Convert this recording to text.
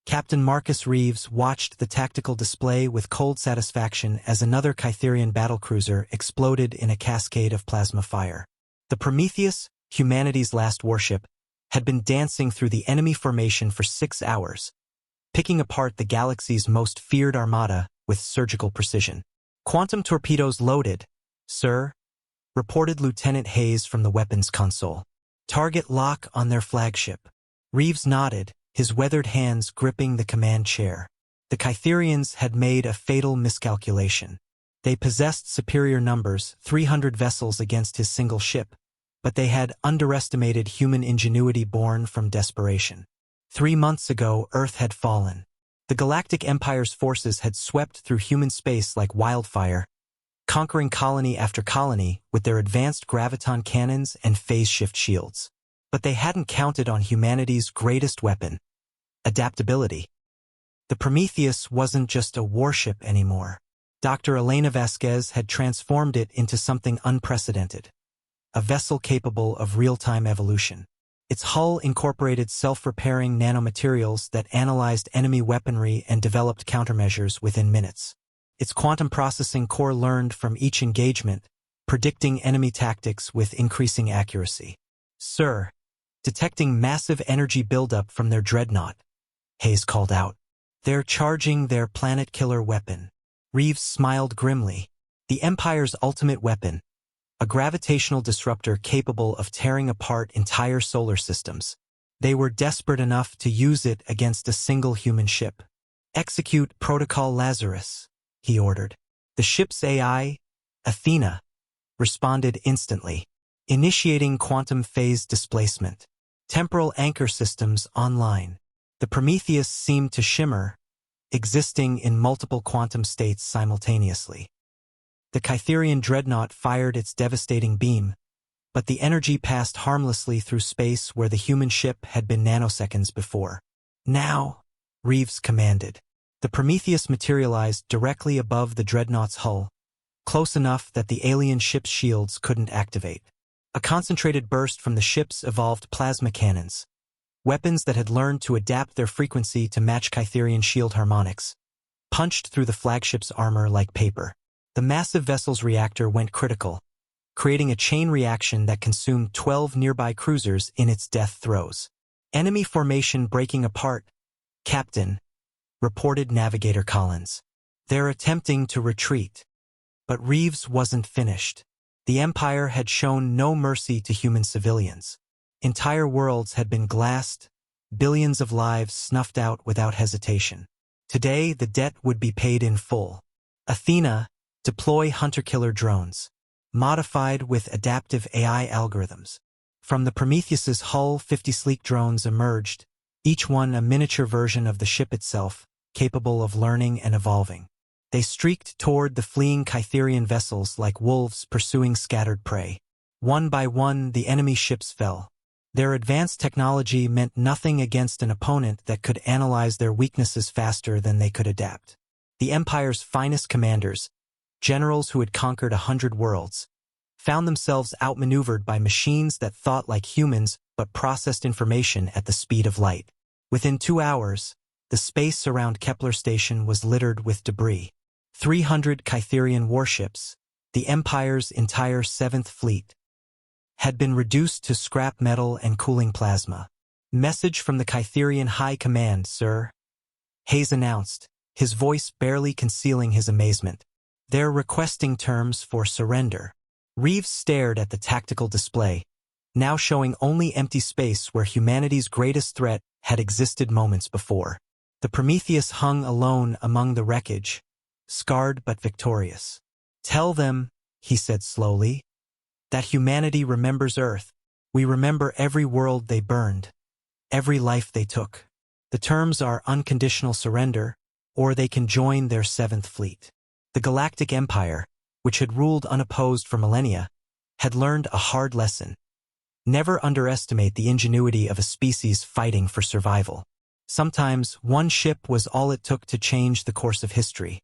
Captain Marcus Reeves watched the tactical display with cold satisfaction as another Kytherian battlecruiser exploded in a cascade of plasma fire. The Prometheus, humanity's last warship, had been dancing through the enemy formation for 6 hours, picking apart the galaxy's most feared armada with surgical precision. "Quantum torpedoes loaded, sir," reported Lieutenant Hayes from the weapons console. "Target lock on their flagship." Reeves nodded, his weathered hands gripping the command chair. The Kytherians had made a fatal miscalculation. They possessed superior numbers, 300 vessels against his single ship, but they had underestimated human ingenuity born from desperation. 3 months ago, Earth had fallen. The Galactic Empire's forces had swept through human space like wildfire, conquering colony after colony with their advanced graviton cannons and phase-shift shields. But they hadn't counted on humanity's greatest weapon, adaptability. The Prometheus wasn't just a warship anymore. Dr. Elena Vasquez had transformed it into something unprecedented, a vessel capable of real-time evolution. Its hull incorporated self-repairing nanomaterials that analyzed enemy weaponry and developed countermeasures within minutes. Its quantum processing core learned from each engagement, predicting enemy tactics with increasing accuracy. "Sir," detecting massive energy buildup from their dreadnought, Hayes called out. "They're charging their planet-killer weapon." Reeves smiled grimly. The Empire's ultimate weapon, a gravitational disruptor capable of tearing apart entire solar systems. They were desperate enough to use it against a single human ship. "Execute Protocol Lazarus," he ordered. The ship's AI, Athena, responded instantly, initiating quantum phase displacement. Temporal anchor systems online. The Prometheus seemed to shimmer, existing in multiple quantum states simultaneously. The Kytherian dreadnought fired its devastating beam, but the energy passed harmlessly through space where the human ship had been nanoseconds before. "Now," Reeves commanded. The Prometheus materialized directly above the dreadnought's hull, close enough that the alien ship's shields couldn't activate. A concentrated burst from the ship's evolved plasma cannons, weapons that had learned to adapt their frequency to match Kytherian shield harmonics, punched through the flagship's armor like paper. The massive vessel's reactor went critical, creating a chain reaction that consumed 12 nearby cruisers in its death throes. "Enemy formation breaking apart, Captain," reported Navigator Collins. "They're attempting to retreat." But Reeves wasn't finished. The Empire had shown no mercy to human civilians. Entire worlds had been glassed, billions of lives snuffed out without hesitation. Today, the debt would be paid in full. Athena, deploy hunter-killer drones, modified with adaptive AI algorithms. From the Prometheus's hull, 50 sleek drones emerged, each one a miniature version of the ship itself, capable of learning and evolving. They streaked toward the fleeing Kytherian vessels like wolves pursuing scattered prey. One by one, the enemy ships fell. Their advanced technology meant nothing against an opponent that could analyze their weaknesses faster than they could adapt. The Empire's finest commanders, generals who had conquered 100 worlds, found themselves outmaneuvered by machines that thought like humans but processed information at the speed of light. Within 2 hours, the space around Kepler Station was littered with debris. 300 Kytherian warships, the Empire's entire 7th Fleet, had been reduced to scrap metal and cooling plasma. "Message from the Kytherian High Command, sir," Hayes announced, his voice barely concealing his amazement. "They're requesting terms for surrender." Reeves stared at the tactical display, now showing only empty space where humanity's greatest threat had existed moments before. The Prometheus hung alone among the wreckage, scarred but victorious. "Tell them," he said slowly, "that humanity remembers Earth. We remember every world they burned, every life they took. The terms are unconditional surrender, or they can join their 7th Fleet." The Galactic Empire, which had ruled unopposed for millennia, had learned a hard lesson. Never underestimate the ingenuity of a species fighting for survival. Sometimes one ship was all it took to change the course of history.